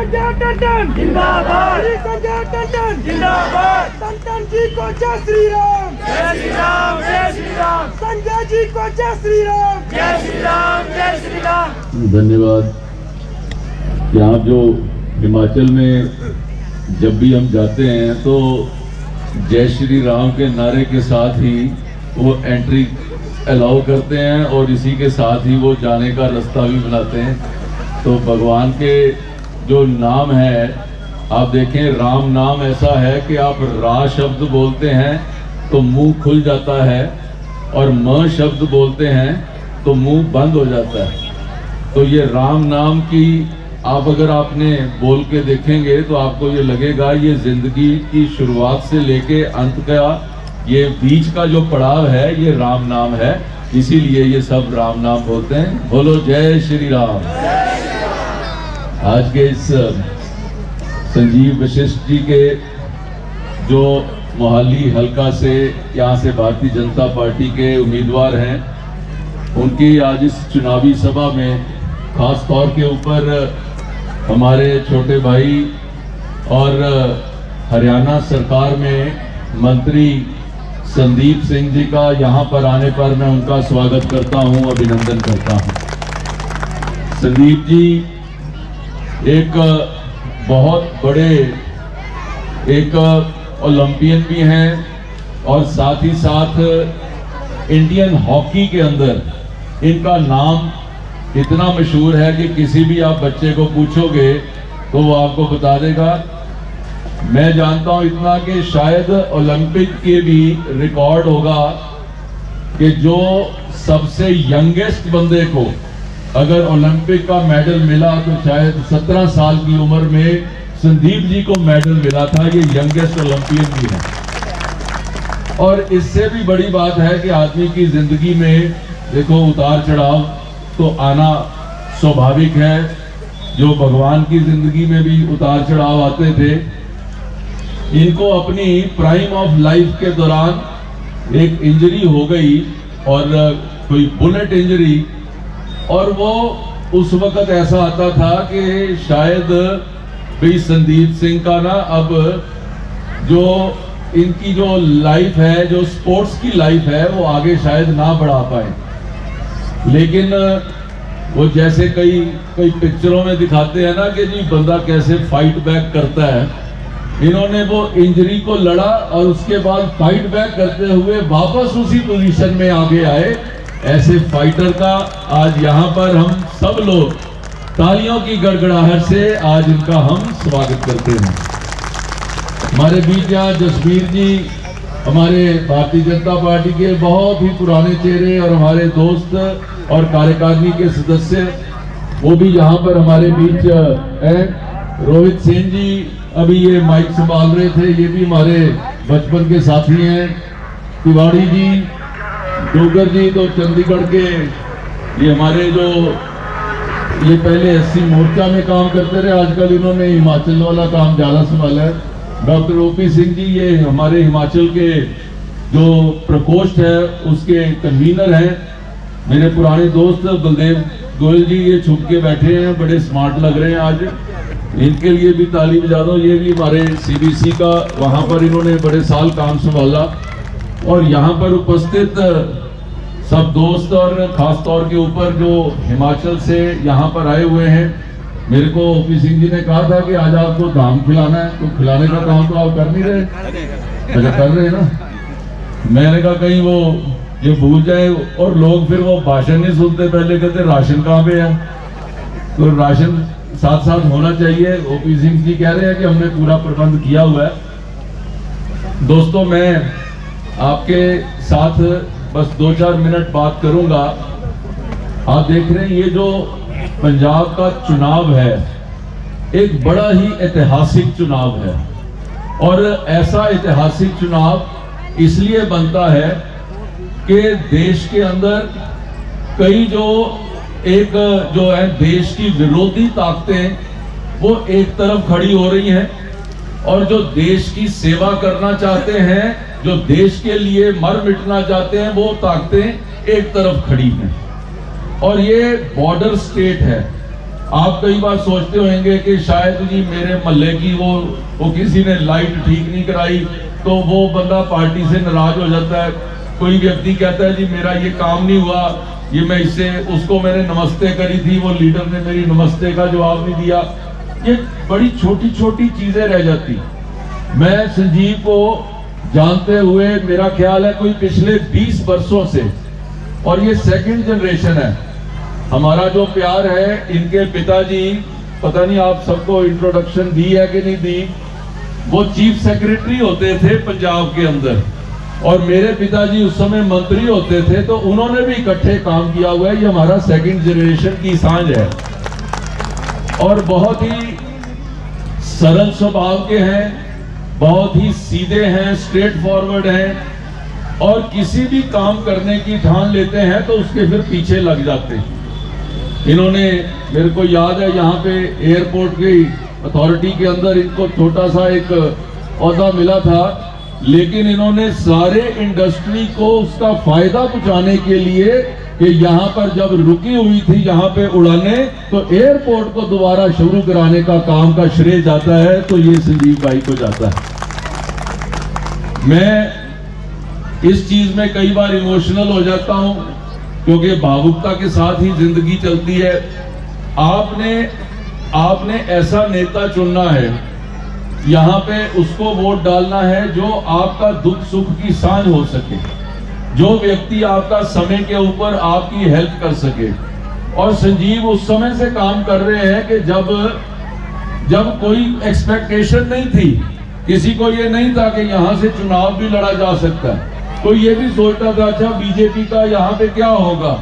संजय टंडन जिंदाबाद, श्री संजय टंडन जिंदाबाद। टंडन जी को जय श्री राम, जय श्री राम, जय श्री राम, संजय जी को जय श्री राम, जय श्री राम, जय श्री राम। धन्यवाद कि आप जो हिमाचल में जब भी हम जाते हैं तो जय श्री राम के नारे के साथ ही वो एंट्री अलाउ करते हैं और इसी के साथ ही वो जाने का रास्ता भी बनाते हैं। तो भगवान के जो नाम है, आप देखें, राम नाम ऐसा है कि आप रा शब्द बोलते हैं तो मुंह खुल जाता है और म शब्द बोलते हैं तो मुंह बंद हो जाता है। तो ये राम नाम की आप अगर आपने बोल के देखेंगे तो आपको ये लगेगा ये जिंदगी की शुरुआत से लेके अंत का ये बीच का जो पड़ाव है ये राम नाम है, इसीलिए ये सब राम नाम बोलते हैं। बोलो जय श्री राम। आज के इस संजीव वशिष्ठ जी के जो मोहाली हलका से यहाँ से भारतीय जनता पार्टी के उम्मीदवार हैं, उनकी आज इस चुनावी सभा में खास तौर के ऊपर हमारे छोटे भाई और हरियाणा सरकार में मंत्री संदीप सिंह जी का यहाँ पर आने पर मैं उनका स्वागत करता हूँ, अभिनंदन करता हूँ। संदीप जी एक बहुत बड़े एक ओलंपियन भी हैं और साथ ही साथ इंडियन हॉकी के अंदर इनका नाम इतना मशहूर है कि किसी भी आप बच्चे को पूछोगे तो वो आपको बता देगा। मैं जानता हूं इतना कि शायद ओलंपिक के भी रिकॉर्ड होगा कि जो सबसे यंगेस्ट बंदे को अगर ओलंपिक का मेडल मिला तो शायद 17 साल की उम्र में संदीप जी को मेडल मिला था। ये यंगेस्ट ओलंपियन भी है। और इससे भी बड़ी बात है कि आदमी की जिंदगी में देखो उतार चढ़ाव तो आना स्वाभाविक है, जो भगवान की जिंदगी में भी उतार चढ़ाव आते थे। इनको अपनी प्राइम ऑफ लाइफ के दौरान एक इंजरी हो गई और कोई बुलेट इंजरी, और वो उस वक्त ऐसा आता था कि शायद भाई संदीप सिंह का ना अब जो इनकी जो लाइफ है, जो स्पोर्ट्स की लाइफ है, वो आगे शायद ना बढ़ा पाए। लेकिन वो जैसे कई पिक्चरों में दिखाते हैं ना कि जी बंदा कैसे फाइट बैक करता है, इन्होंने वो इंजरी को लड़ा और उसके बाद फाइट बैक करते हुए वापस उसी पोजीशन में आगे आए। ऐसे फाइटर का आज यहाँ पर हम सब लोग तालियों की गड़गड़ाहट से आज इनका हम स्वागत करते हैं। हमारे बीच यहाँ जसवीर जी हमारे भारतीय जनता पार्टी के बहुत ही पुराने चेहरे और हमारे दोस्त और कार्यकारिणी के सदस्य, वो भी यहाँ पर हमारे बीच हैं। रोहित सेन जी अभी ये माइक संभाल रहे थे, ये भी हमारे बचपन के साथी हैं। तिवाड़ी जी, डोगर जी तो चंडीगढ़ के, ये हमारे जो ये पहले एससी मोर्चा में काम करते रहे, आजकल इन्होंने हिमाचल वाला काम ज़्यादा संभाला है। डॉक्टर ओपी सिंह जी ये हमारे हिमाचल के जो प्रकोष्ठ है उसके कन्वीनर हैं। मेरे पुराने दोस्त बलदेव गोयल जी ये छुप के बैठे हैं, बड़े स्मार्ट लग रहे हैं आज, इनके लिए भी ताली बजा दो। ये भी हमारे सीबीसी का वहाँ पर इन्होंने बड़े साल काम संभाला। और यहाँ पर उपस्थित सब दोस्त और खास तौर के ऊपर जो हिमाचल से यहाँ पर आए हुए हैं, मेरे को ओपी सिंह जी ने कहा था कि आज आपको धाम खिलाना है, तो खिलाने का काम तो आप कर नहीं रहे। अच्छा कर रहे हैं ना। मैंने कहा कहीं वो ये भूल जाए और लोग फिर वो भाषण नहीं सुनते, पहले कहते राशन कहाँ पे है, तो राशन साथ साथ होना चाहिए। ओपी सिंह जी कह रहे हैं कि हमने पूरा प्रबंध किया हुआ है। दोस्तों मैं आपके साथ बस 2-4 मिनट बात करूंगा। आप देख रहे हैं ये जो पंजाब का चुनाव है एक बड़ा ही ऐतिहासिक चुनाव है, और ऐसा ऐतिहासिक चुनाव इसलिए बनता है कि देश के अंदर कई जो है देश की विरोधी ताकतें वो एक तरफ खड़ी हो रही हैं, और जो देश की सेवा करना चाहते हैं, जो देश के लिए मर मिटना चाहते हैं, वो ताकतें एक तरफ खड़ी हैं। और ये बॉर्डर स्टेट है, आप कई बार सोचते होंगे कि शायद जी मेरे मोहल्ले की वो किसी ने लाइट ठीक नहीं कराई तो वो बंदा पार्टी से नाराज हो जाता है। कोई व्यक्ति कहता है जी मेरा ये काम नहीं हुआ, ये मैं इससे उसको मैंने नमस्ते करी थी, वो लीडर ने मेरी नमस्ते का जवाब नहीं दिया। ये बड़ी छोटी छोटी चीजें रह जाती। मैं संजीव को जानते हुए मेरा ख्याल है कोई पिछले 20 वर्षों से, और ये सेकंड जनरेशन है। हमारा जो प्यार है, इनके पिताजी, पता नहीं आप सबको इंट्रोडक्शन दी है कि नहीं दी, वो चीफ सेक्रेटरी होते थे पंजाब के अंदर, और मेरे पिताजी उस समय मंत्री होते थे, तो उन्होंने भी इकट्ठे काम किया हुआ है। ये हमारा सेकंड जनरेशन की सांझ है, और बहुत ही सरल स्वभाव के हैं, बहुत ही सीधे हैं, स्ट्रेट फॉरवर्ड हैं, और किसी भी काम करने की ठान लेते हैं तो उसके फिर पीछे लग जाते हैं। इन्होंने, मेरे को याद है, यहाँ पे एयरपोर्ट की अथॉरिटी के अंदर इनको छोटा सा एक ओहदा मिला था, लेकिन इन्होंने सारे इंडस्ट्री को उसका फायदा पहुंचाने के लिए कि यहाँ पर जब रुकी हुई थी यहाँ पे उड़ाने, तो एयरपोर्ट को दोबारा शुरू कराने का काम का श्रेय जाता है, तो ये संजीव भाई को जाता है। मैं इस चीज में कई बार इमोशनल हो जाता हूं, क्योंकि भावुकता के साथ ही जिंदगी चलती है। आपने ऐसा नेता चुनना है, यहाँ पे उसको वोट डालना है जो आपका दुख सुख की साझ हो सके, जो व्यक्ति आपका समय के ऊपर आपकी हेल्प कर सके। और संजीव उस समय से काम कर रहे हैं कि जब कोई एक्सपेक्टेशन नहीं थी, किसी को ये नहीं था कि यहाँ से चुनाव भी लड़ा जा सकता है, कोई ये भी सोचता था अच्छा बीजेपी का यहाँ पे क्या होगा।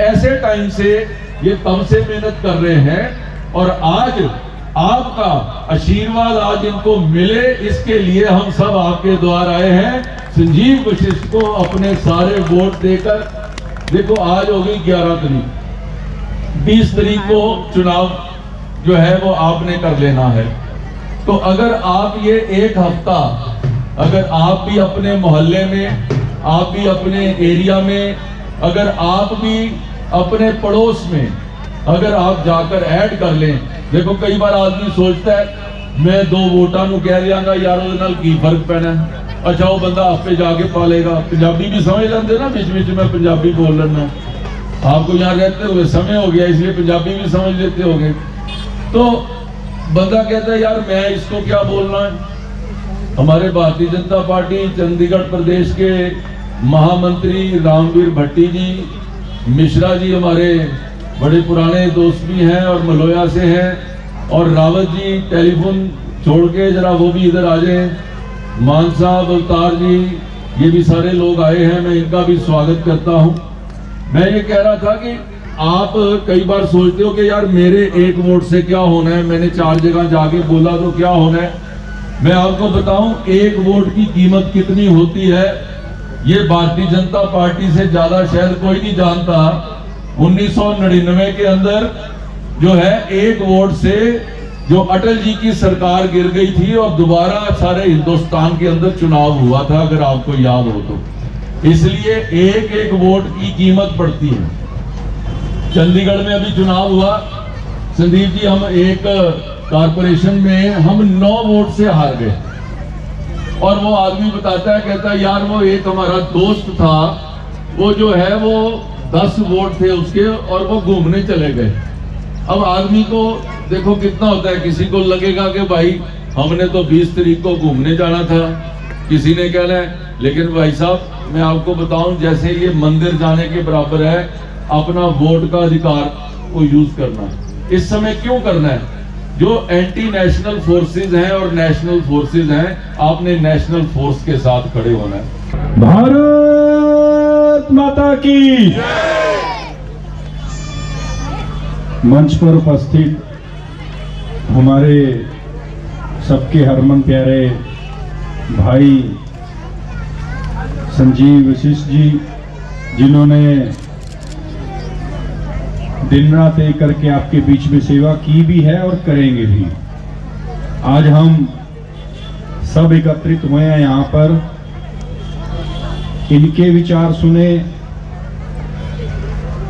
ऐसे टाइम से ये तब से मेहनत कर रहे हैं, और आज आपका आशीर्वाद आज इनको मिले, इसके लिए हम सब आपके द्वार आए हैं। संजीव वशिष्ठ को अपने सारे वोट देकर, देखो आज हो गई 11 तारीख, 20 तारीख को चुनाव जो है वो आपने कर लेना है। तो अगर आप ये एक हफ्ता, अगर आप भी अपने मोहल्ले में, आप भी अपने एरिया में, अगर आप भी अपने पड़ोस में अगर आप जाकर ऐड कर लें। देखो कई बार आदमी सोचता है मैं 2 वोटा नूं कह दियांगा यार ਉਹਦੇ ਨਾਲ की फर्क पैना, अच्छा वो बंदा आप पे जाके पालेगा। पंजाबी भी समझ लेंगे ना, बीच बीच में पंजाबी बोल लेना, आपको यहाँ रहते हुए समय हो गया इसलिए पंजाबी भी समझ लेते हो गए। तो बंदा कहता है यार मैं इसको क्या बोलना है। हमारे भारतीय जनता पार्टी चंडीगढ़ प्रदेश के महामंत्री रामवीर भट्टी जी, मिश्रा जी हमारे बड़े पुराने दोस्त भी हैं और मलोया से हैं, और रावत जी टेलीफोन छोड़ के जरा वो भी इधर आ जाएं, मान साहब, अवतार जी, ये भी सारे लोग आए हैं, मैं इनका भी स्वागत करता हूं। मैं ये कह रहा था कि आप कई बार सोचते हो कि यार मेरे 1 वोट से क्या होना है, मैंने 4 जगह जाके बोला तो क्या होना है। मैं आपको बताऊं 1 वोट की कीमत कितनी होती है, ये भारतीय जनता पार्टी से ज्यादा शायद कोई नहीं जानता। 1999 के अंदर जो है 1 वोट से जो अटल जी की सरकार गिर गई थी और दोबारा सारे हिंदुस्तान के अंदर चुनाव हुआ था, अगर आपको याद हो तो। इसलिए 1-1 वोट की कीमत पड़ती है। चंडीगढ़ में अभी चुनाव हुआ संदीप जी, हम एक कारपोरेशन में हम 9 वोट से हार गए, और वो आदमी बताता है, कहता है यार वो एक हमारा दोस्त था, वो जो है वो 10 वोट थे उसके और वो घूमने चले गए। अब आदमी को देखो कितना होता है, किसी को लगेगा कि भाई हमने तो 20 तारीख को घूमने जाना था, किसी ने कहना है, लेकिन भाई साहब मैं आपको बताऊं जैसे ये मंदिर जाने के बराबर है अपना वोट का अधिकार को यूज करना। इस समय क्यों करना है? जो एंटी नेशनल फोर्सेस हैं और नेशनल फोर्सेस हैं, आपने नेशनल फोर्स के साथ खड़े होना है। भारत माता की। मंच पर उपस्थित हमारे सबके हरमन प्यारे भाई संजीव वशिष्ठ जी, जिन्होंने दिन रात एक करके आपके बीच में सेवा की भी है और करेंगे भी। आज हम सब एकत्रित हुए हैं यहाँ पर, इनके विचार सुने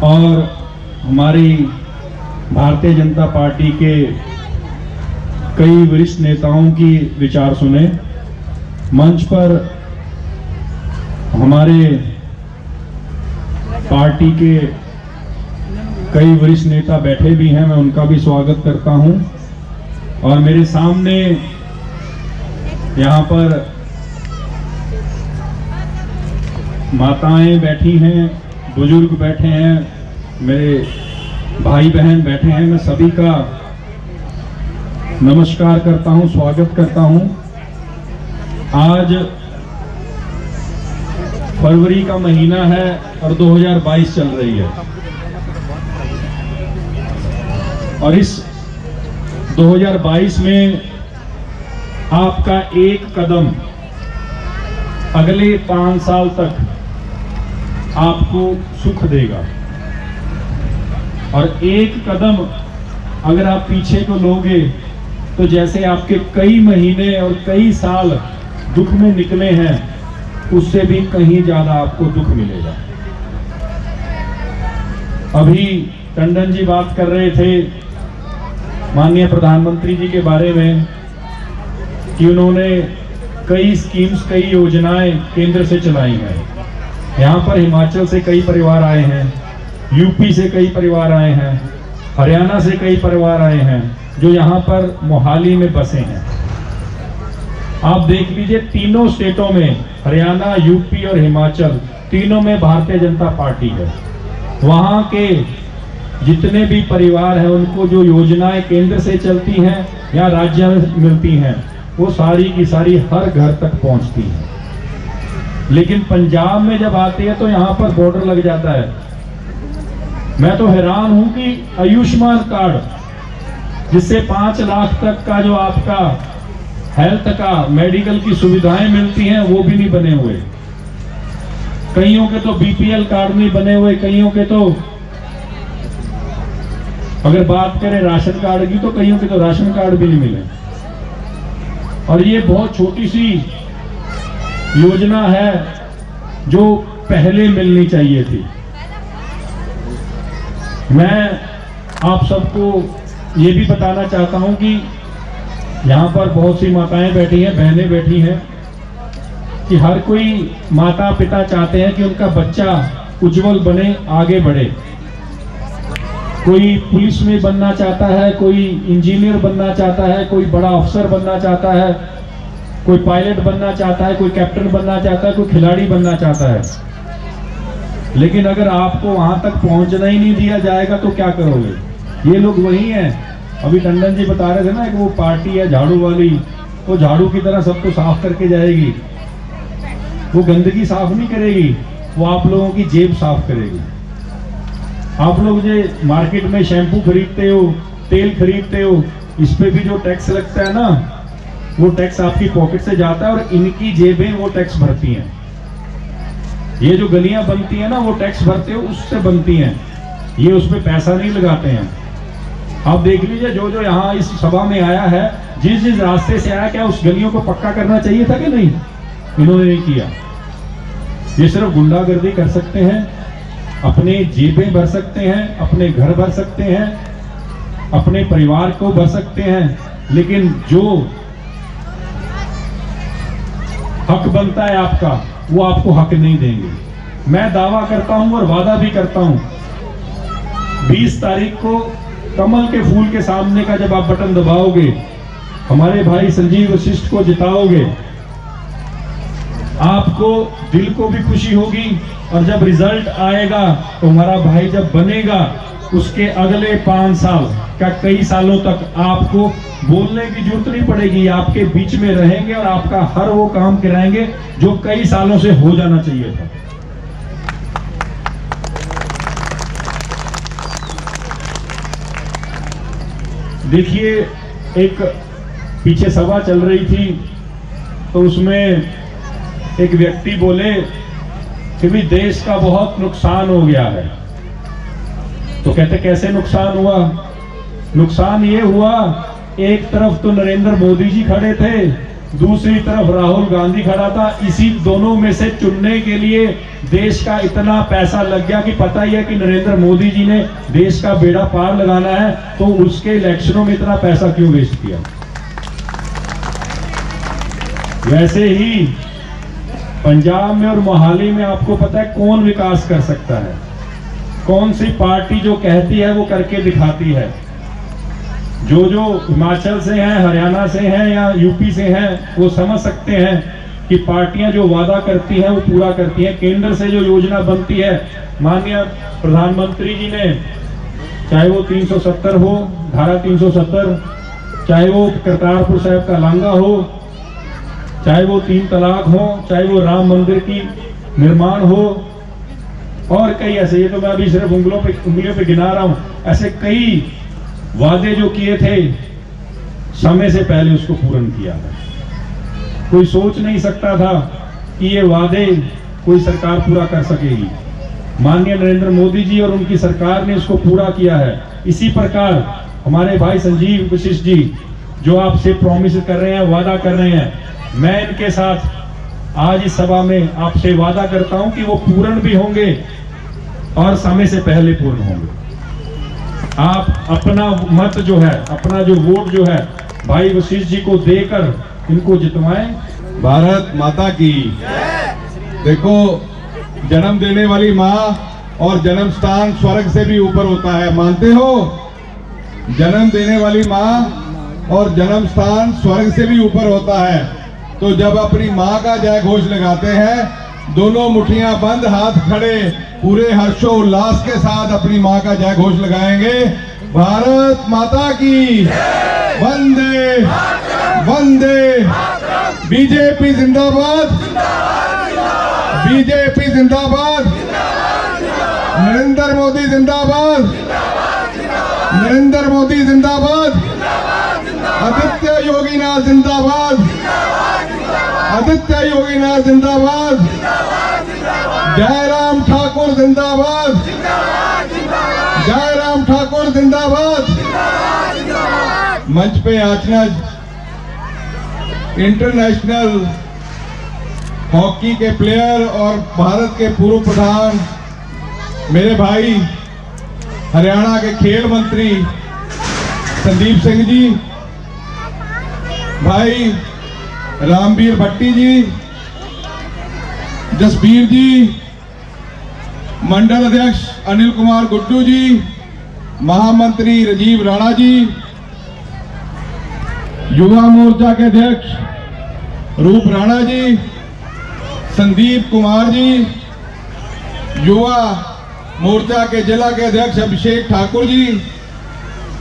और हमारी भारतीय जनता पार्टी के कई वरिष्ठ नेताओं की विचार सुने। मंच पर हमारे पार्टी के कई वरिष्ठ नेता बैठे भी हैं, मैं उनका भी स्वागत करता हूं। और मेरे सामने यहाँ पर माताएं बैठी हैं, बुजुर्ग बैठे हैं, मेरे भाई बहन बैठे हैं, मैं सभी का नमस्कार करता हूं, स्वागत करता हूं। आज फरवरी का महीना है और 2022 चल रही है और इस 2022 में आपका एक कदम अगले 5 साल तक आपको सुख देगा और एक कदम अगर आप पीछे को लोगे तो जैसे आपके कई महीने और कई साल दुख में निकले हैं, उससे भी कहीं ज्यादा आपको दुख मिलेगा। अभी टंडन जी बात कर रहे थे माननीय प्रधानमंत्री जी के बारे में कि उन्होंने कई स्कीम्स, कई योजनाएं केंद्र से चलाई हैं। यहाँ पर हिमाचल से कई परिवार आए हैं, यूपी से कई परिवार आए हैं, हरियाणा से कई परिवार आए हैं जो यहाँ पर मोहाली में बसे हैं। आप देख लीजिए, तीनों स्टेटों में, हरियाणा, यूपी और हिमाचल, तीनों में भारतीय जनता पार्टी है। वहाँ के जितने भी परिवार हैं, उनको जो योजनाएं केंद्र से चलती हैं या राज्य में मिलती हैं, वो सारी की सारी हर घर तक पहुंचती हैं। लेकिन पंजाब में जब आती है तो यहाँ पर बॉर्डर लग जाता है। मैं तो हैरान हूं कि आयुष्मान कार्ड, जिससे 5 लाख तक का जो आपका हेल्थ का, मेडिकल की सुविधाएं मिलती हैं, वो भी नहीं बने हुए। कईयों के तो बीपीएल कार्ड नहीं बने हुए, कईयों के तो अगर बात करें राशन कार्ड की तो कईयों के तो राशन कार्ड भी नहीं मिले। और ये बहुत छोटी सी योजना है जो पहले मिलनी चाहिए थी। मैं आप सबको ये भी बताना चाहता हूं कि यहाँ पर बहुत सी माताएं बैठी हैं, बहनें बैठी हैं, कि हर कोई माता पिता चाहते हैं कि उनका बच्चा उज्जवल बने, आगे बढ़े। कोई पुलिस में बनना चाहता है, कोई इंजीनियर बनना चाहता है, कोई बड़ा अफसर बनना चाहता है, कोई पायलट बनना चाहता है, कोई कैप्टन बनना चाहता है, कोई खिलाड़ी बनना चाहता है। लेकिन अगर आपको वहां तक पहुंचना ही नहीं दिया जाएगा तो क्या करोगे? ये लोग वही हैं। अभी टंडन जी बता रहे थे ना कि वो पार्टी है झाड़ू वाली, वो झाड़ू की तरह सबको साफ करके जाएगी। वो गंदगी साफ नहीं करेगी, वो आप लोगों की जेब साफ करेगी। आप लोग जो मार्केट में शैम्पू खरीदते हो, तेल खरीदते हो, इस पे भी जो टैक्स लगता है ना, वो टैक्स आपकी पॉकेट से जाता है और इनकी जेबें वो टैक्स भरती हैं। ये जो गलियां बनती हैं ना, वो टैक्स भरते हो उससे बनती हैं, ये उस पे पैसा नहीं लगाते हैं। आप देख लीजिए, जो जो यहाँ इस सभा में आया है, जिस जिस रास्ते से आया, क्या उस गलियों को पक्का करना चाहिए था कि नहीं? इन्होंने नहीं किया। ये सिर्फ गुंडागर्दी कर सकते हैं, अपने जेबें भर सकते हैं, अपने घर भर सकते हैं, अपने परिवार को भर सकते हैं, लेकिन जो हक बनता है आपका, वो आपको हक नहीं देंगे। मैं दावा करता हूं और वादा भी करता हूं, 20 तारीख को कमल के फूल के सामने का जब आप बटन दबाओगे, हमारे भाई संजीव वशिष्ठ को जिताओगे, आपको दिल को भी खुशी होगी। और जब रिजल्ट आएगा तो हमारा भाई जब बनेगा, उसके अगले 5 साल का, कई सालों तक आपको बोलने की जरूरत नहीं पड़ेगी। आपके बीच में रहेंगे और आपका हर वो काम कराएंगे जो कई सालों से हो जाना चाहिए था। देखिए, एक पीछे सभा चल रही थी तो उसमें एक व्यक्ति बोले कि भी देश का बहुत नुकसान हो गया है। तो कहते कैसे नुकसान हुआ? नुकसान ये हुआ, एक तरफ तो नरेंद्र मोदी जी खड़े थे दूसरी तरफ राहुल गांधी खड़ा था। इसी दोनों में से चुनने के लिए देश का इतना पैसा लग गया कि पता ही है कि नरेंद्र मोदी जी ने देश का बेड़ा पार लगाना है, तो उसके इलेक्शनों में इतना पैसा क्यों वेस्ट किया। वैसे ही पंजाब में और मोहाली में आपको पता है कौन विकास कर सकता है, कौन सी पार्टी जो कहती है वो करके दिखाती है। जो हिमाचल से हैं, हरियाणा से हैं या यूपी से हैं, वो समझ सकते हैं कि पार्टियां जो वादा करती हैं वो पूरा करती हैं। केंद्र से जो योजना बनती है, माननीय प्रधानमंत्री जी ने, चाहे वो 370 हो, धारा 370, चाहे वो करतारपुर साहिब का लांगा हो, चाहे वो 3 तलाक हो, चाहे वो राम मंदिर की निर्माण हो, और कई ऐसे, ये तो मैं अभी सिर्फ उंगलियों पे गिना रहा हूं, ऐसे कई वादे जो किए थे समय से पहले उसको पूर्ण किया है। कोई सोच नहीं सकता था कि ये वादे कोई सरकार पूरा कर सकेगी। माननीय नरेंद्र मोदी जी और उनकी सरकार ने इसको पूरा किया है। इसी प्रकार हमारे भाई संजीव वशिष्ठ जी जो आपसे प्रॉमिस कर रहे हैं, वादा कर रहे हैं, मैं इनके साथ आज इस सभा में आपसे वादा करता हूं कि वो पूर्ण भी होंगे और समय से पहले पूर्ण होंगे। आप अपना मत जो है, अपना जो वोट जो है भाई वशिष्ठ जी को देकर इनको जितवाएं। भारत माता की। देखो, जन्म देने वाली माँ और जन्म स्थान स्वर्ग से भी ऊपर होता है, मानते हो? जन्म देने वाली माँ और जन्म स्थान स्वर्ग से भी ऊपर होता है। तो जब अपनी माँ का जय घोष लगाते हैं, दोनों मुट्ठियां बंद, हाथ खड़े, पूरे हर्षोल्लास के साथ अपनी माँ का जय घोष लगाएंगे। भारत माता की। वंदे वंदे। बीजेपी जिंदाबाद, बीजेपी जिंदाबाद, नरेंद्र मोदी जिंदाबाद, नरेंद्र मोदी जिंदाबाद, आदित्य योगीनाथ जिंदाबाद, आदित्य योगीनाथ जिंदाबाद, जयराम ठाकुर जिंदाबाद, जयराम ठाकुर जिंदाबाद। मंच पे आचनज इंटरनेशनल हॉकी के प्लेयर और भारत के पूर्व प्रधान मेरे भाई हरियाणा के खेल मंत्री संदीप सिंह जी, भाई रामवीर भट्टी जी, जसबीर जी, मंडल अध्यक्ष अनिल कुमार गुड्डू जी, महामंत्री राजीव राणा जी, युवा मोर्चा के अध्यक्ष रूप राणा जी, संदीप कुमार जी, युवा मोर्चा के जिला के अध्यक्ष अभिषेक ठाकुर जी,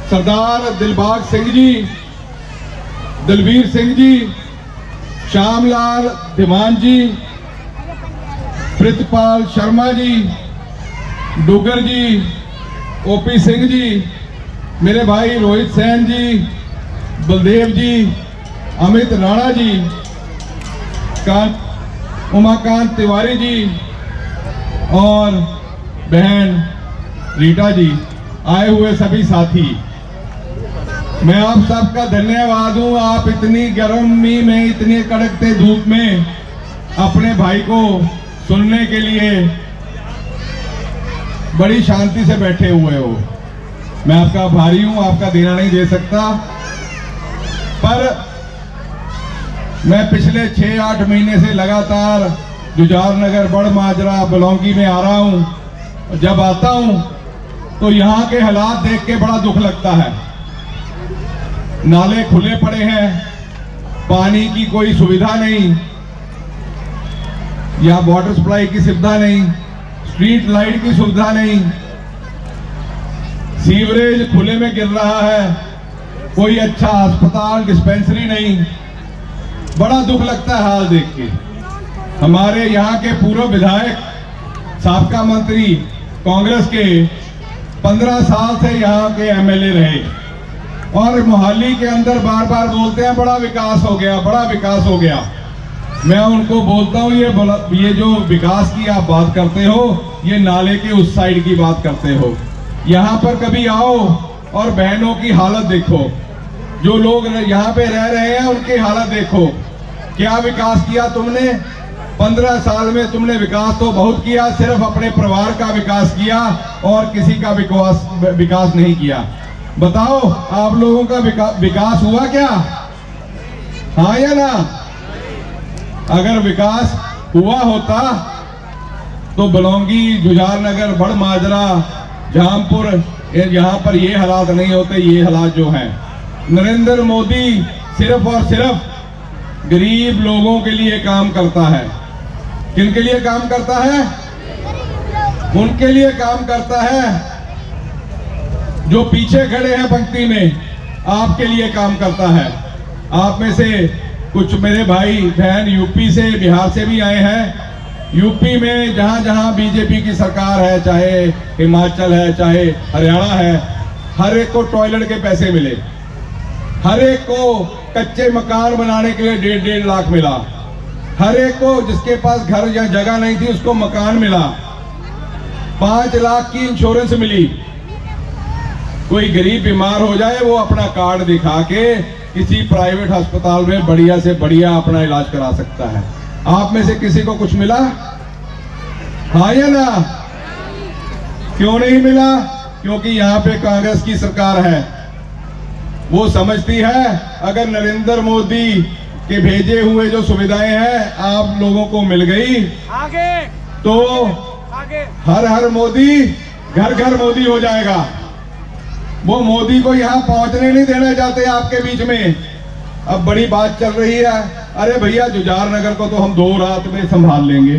सरदार दिलबाग सिंह जी, दलवीर सिंह जी, श्यामलाल धीमान जी, प्रितपाल शर्मा जी, डुगर जी, ओपी सिंह जी, मेरे भाई रोहित सैन जी, बलदेव जी, अमित राणा जी, उमाकांत तिवारी जी और बहन रीटा जी, आए हुए सभी साथी, मैं आप सबका धन्यवाद हूं। आप इतनी गर्मी में, इतनी कड़कते धूप में अपने भाई को सुनने के लिए बड़ी शांति से बैठे हुए हो। मैं आपका आभारी हूं, आपका देना नहीं दे सकता, पर मैं पिछले 6-8 महीने से लगातार जुझार नगर, बड़ माजरा, बलौंगी में आ रहा हूं। जब आता हूं तो यहाँ के हालात देख के बड़ा दुख लगता है। नाले खुले पड़े हैं, पानी की कोई सुविधा नहीं, यहाँ वाटर सप्लाई की सुविधा नहीं, स्ट्रीट लाइट की सुविधा नहीं, सीवरेज खुले में गिर रहा है, कोई अच्छा अस्पताल, डिस्पेंसरी नहीं। बड़ा दुख लगता है हाल देख के। हमारे यहाँ के पूर्व विधायक, साबका मंत्री कांग्रेस के 15 साल से यहाँ के एमएलए रहे और मोहाली के अंदर बार बार बोलते हैं बड़ा विकास हो गया, बड़ा विकास हो गया। मैं उनको बोलता हूँ ये जो विकास की आप बात करते हो, ये नाले के उस साइड की बात करते हो। यहाँ पर कभी आओ और बहनों की हालत देखो, जो लोग यहाँ पे रह रहे हैं उनकी हालत देखो। क्या विकास किया तुमने? 15 साल में तुमने विकास तो बहुत किया, सिर्फ अपने परिवार का विकास किया और किसी का विकास नहीं किया। बताओ आप लोगों का विकास हुआ क्या? हाँ या ना? अगर विकास हुआ होता तो बलौंगी, जुझार नगर, बड़ माजरा, जहांपुर, यहाँ पर ये हालात नहीं होते। ये हालात जो हैं, नरेंद्र मोदी सिर्फ और सिर्फ गरीब लोगों के लिए काम करता है। किन के लिए काम करता है? उनके लिए काम करता है जो पीछे खड़े हैं पंक्ति में, आपके लिए काम करता है। आप में से कुछ मेरे भाई बहन यूपी से, बिहार से भी आए हैं। यूपी में जहां जहां बीजेपी की सरकार है, चाहे हिमाचल है, चाहे हरियाणा है, हर एक को टॉयलेट के पैसे मिले, हर एक को कच्चे मकान बनाने के लिए 1.5 लाख मिला, हर एक को जिसके पास घर या जगह नहीं थी उसको मकान मिला, 5 लाख की इंश्योरेंस मिली। कोई गरीब बीमार हो जाए वो अपना कार्ड दिखा के किसी प्राइवेट अस्पताल में बढ़िया से बढ़िया अपना इलाज करा सकता है। आप में से किसी को कुछ मिला? हाँ या ना? क्यों नहीं मिला? क्योंकि यहाँ पे कांग्रेस की सरकार है। वो समझती है अगर नरेंद्र मोदी के भेजे हुए जो सुविधाएं हैं आप लोगों को मिल गई तो हर हर मोदी, घर घर मोदी हो जाएगा। वो मोदी को यहाँ पहुंचने नहीं देना चाहते आपके बीच में। अब बड़ी बात चल रही है, अरे भैया जुझार नगर को तो हम 2 रात में संभाल लेंगे।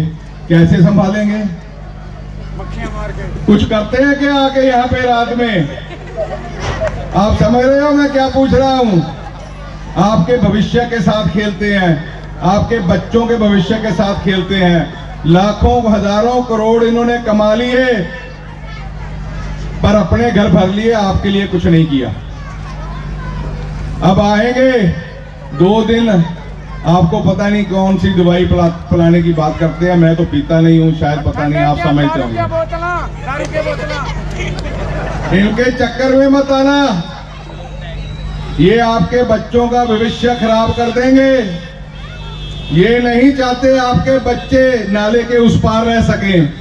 कैसे संभालेंगे? कुछ करते हैं क्या आके यहाँ पे रात में? आप समझ रहे हो मैं क्या पूछ रहा हूं? आपके भविष्य के साथ खेलते हैं, आपके बच्चों के भविष्य के साथ खेलते हैं। लाखों हजारों करोड़ इन्होंने कमा लिए पर अपने घर भर लिए, आपके लिए कुछ नहीं किया। अब आएंगे 2 दिन, आपको पता नहीं कौन सी दवाई पिलाने की बात करते हैं। मैं तो पीता नहीं हूं, शायद पता नहीं आप समझते होंगे। इनके चक्कर में मत आना, ये आपके बच्चों का भविष्य खराब कर देंगे। ये नहीं चाहते आपके बच्चे नाले के उस पार रह सकें,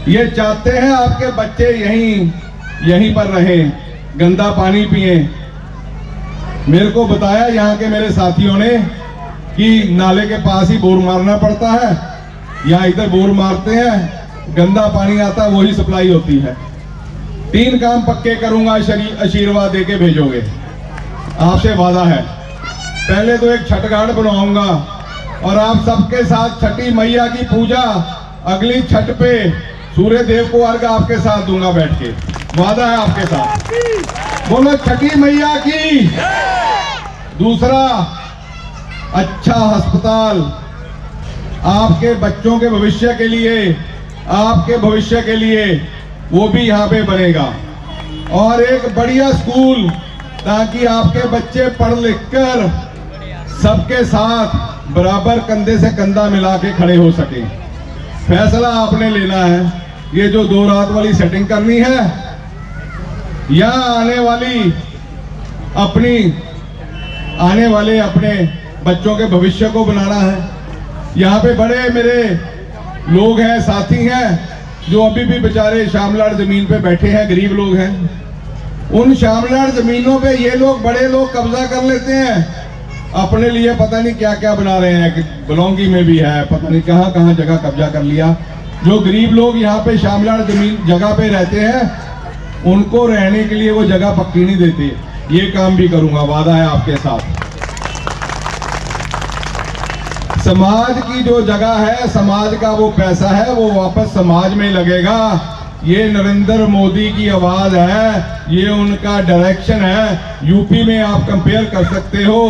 ये चाहते हैं आपके बच्चे यहीं पर रहें, गंदा पानी पिए। मेरे को बताया यहाँ के मेरे साथियों ने कि नाले के पास ही बोर मारना पड़ता है, या इधर बोर मारते हैं, गंदा पानी आता है, वही सप्लाई होती है। 3 काम पक्के करूंगा, आशीर्वाद देके भेजोगे, आपसे वादा है। पहले तो एक छठ घाट बनवाऊंगा और आप सबके साथ छठी मैया की पूजा, अगली छठ पे सूर्य देव को अर्घ आपके साथ दूंगा बैठ के, वादा है आपके साथ। बोलो छठी मैया की। दूसरा, अच्छा अस्पताल आपके बच्चों के भविष्य के लिए, आपके भविष्य के लिए, वो भी यहाँ पे बनेगा। और एक बढ़िया स्कूल, ताकि आपके बच्चे पढ़ लिख कर सबके साथ बराबर कंधे से कंधा मिला के खड़े हो सके। फैसला आपने लेना है। ये जो 2 रात वाली सेटिंग करनी है या आने वाले अपने बच्चों के भविष्य को बनाना है। यहाँ पे बड़े मेरे लोग हैं, साथी हैं, जो अभी भी बेचारे शामलाड़ जमीन पे बैठे हैं, गरीब लोग हैं। उन शामलाड़ जमीनों पे ये लोग, बड़े लोग कब्जा कर लेते हैं, अपने लिए पता नहीं क्या क्या बना रहे हैं। कि बलौंगी में भी है, पता नहीं कहाँ कहाँ जगह कब्जा कर लिया। जो गरीब लोग यहाँ पे शामलाड़ जमीन जगह पे रहते हैं, उनको रहने के लिए वो जगह पक्की नहीं देते। ये काम भी करूंगा, वादा है आपके साथ। समाज की जो जगह है, समाज का वो पैसा है, वो वापस समाज में लगेगा। ये नरेंद्र मोदी की आवाज है, ये उनका डायरेक्शन है। यूपी में आप कंपेयर कर सकते हो,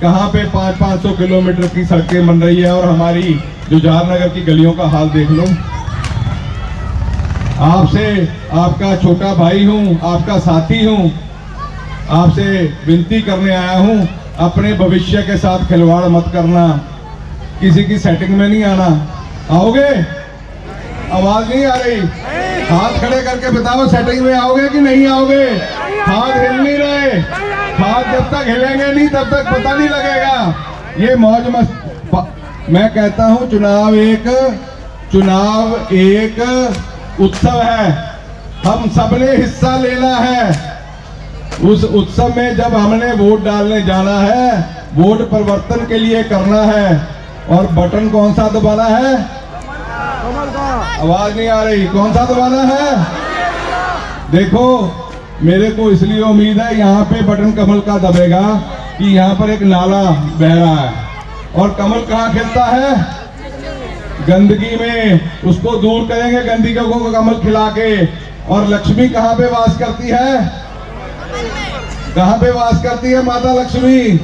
कहां पे 500-500 किलोमीटर की सड़कें बन रही है, और हमारी जुझार नगर की गलियों का हाल देख लो। आपसे, आपका छोटा भाई हूं, आपका साथी हूं, आपसे विनती करने आया हूं, अपने भविष्य के साथ खिलवाड़ मत करना, किसी की सेटिंग में नहीं आना। आओगे? आवाज नहीं आ रही? हाथ खड़े करके बताओ, सेटिंग में आओगे कि नहीं आओगे? हाथ हिल नहीं रहे। हाथ जब तक हिलेंगे नहीं तब तक पता नहीं लगेगा। ये मौज मस्ती मैं कहता हूं चुनाव एक उत्सव है, हम सबने हिस्सा लेना है। उस उत्सव में जब हमने वोट डालने जाना है, वोट परिवर्तन के लिए करना है, और बटन कौन सा दबाना है? आवाज नहीं आ रही, कौन सा दबाना है? देखो, मेरे को इसलिए उम्मीद है यहाँ पे बटन कमल का दबेगा कि यहाँ पर एक नाला बह रहा है, और कमल कहाँ खिलता है? गंदगी में। उसको दूर करेंगे गंदगी को कमल खिला के। और लक्ष्मी कहाँ पे वास करती है? कहाँ पे वास करती है माता लक्ष्मी?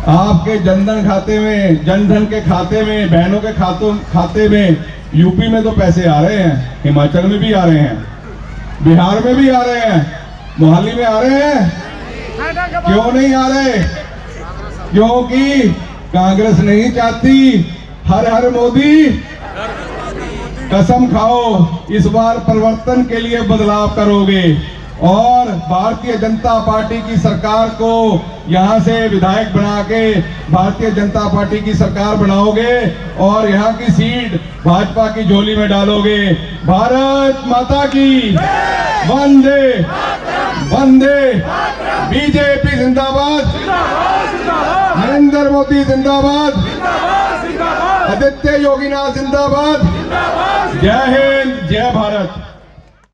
आपके जनधन खाते में, जनधन के खाते में, बहनों के खाते में। यूपी में तो पैसे आ रहे हैं, हिमाचल में भी आ रहे हैं, बिहार में भी आ रहे हैं, मोहाली में आ रहे हैं। क्यों नहीं आ रहे? क्योंकि कांग्रेस नहीं चाहती। हर हर मोदी, कसम खाओ इस बार परिवर्तन के लिए बदलाव करोगे, और भारतीय जनता पार्टी की सरकार को यहां से विधायक बना के भारतीय जनता पार्टी की सरकार बनाओगे, और यहां की सीट भाजपा की झोली में डालोगे। भारत माता की वंदे वंदे। बीजेपी जिंदाबाद, नरेंद्र मोदी जिंदाबाद, आदित्य योगीनाथ जिंदाबाद। जय हिंद, जय भारत।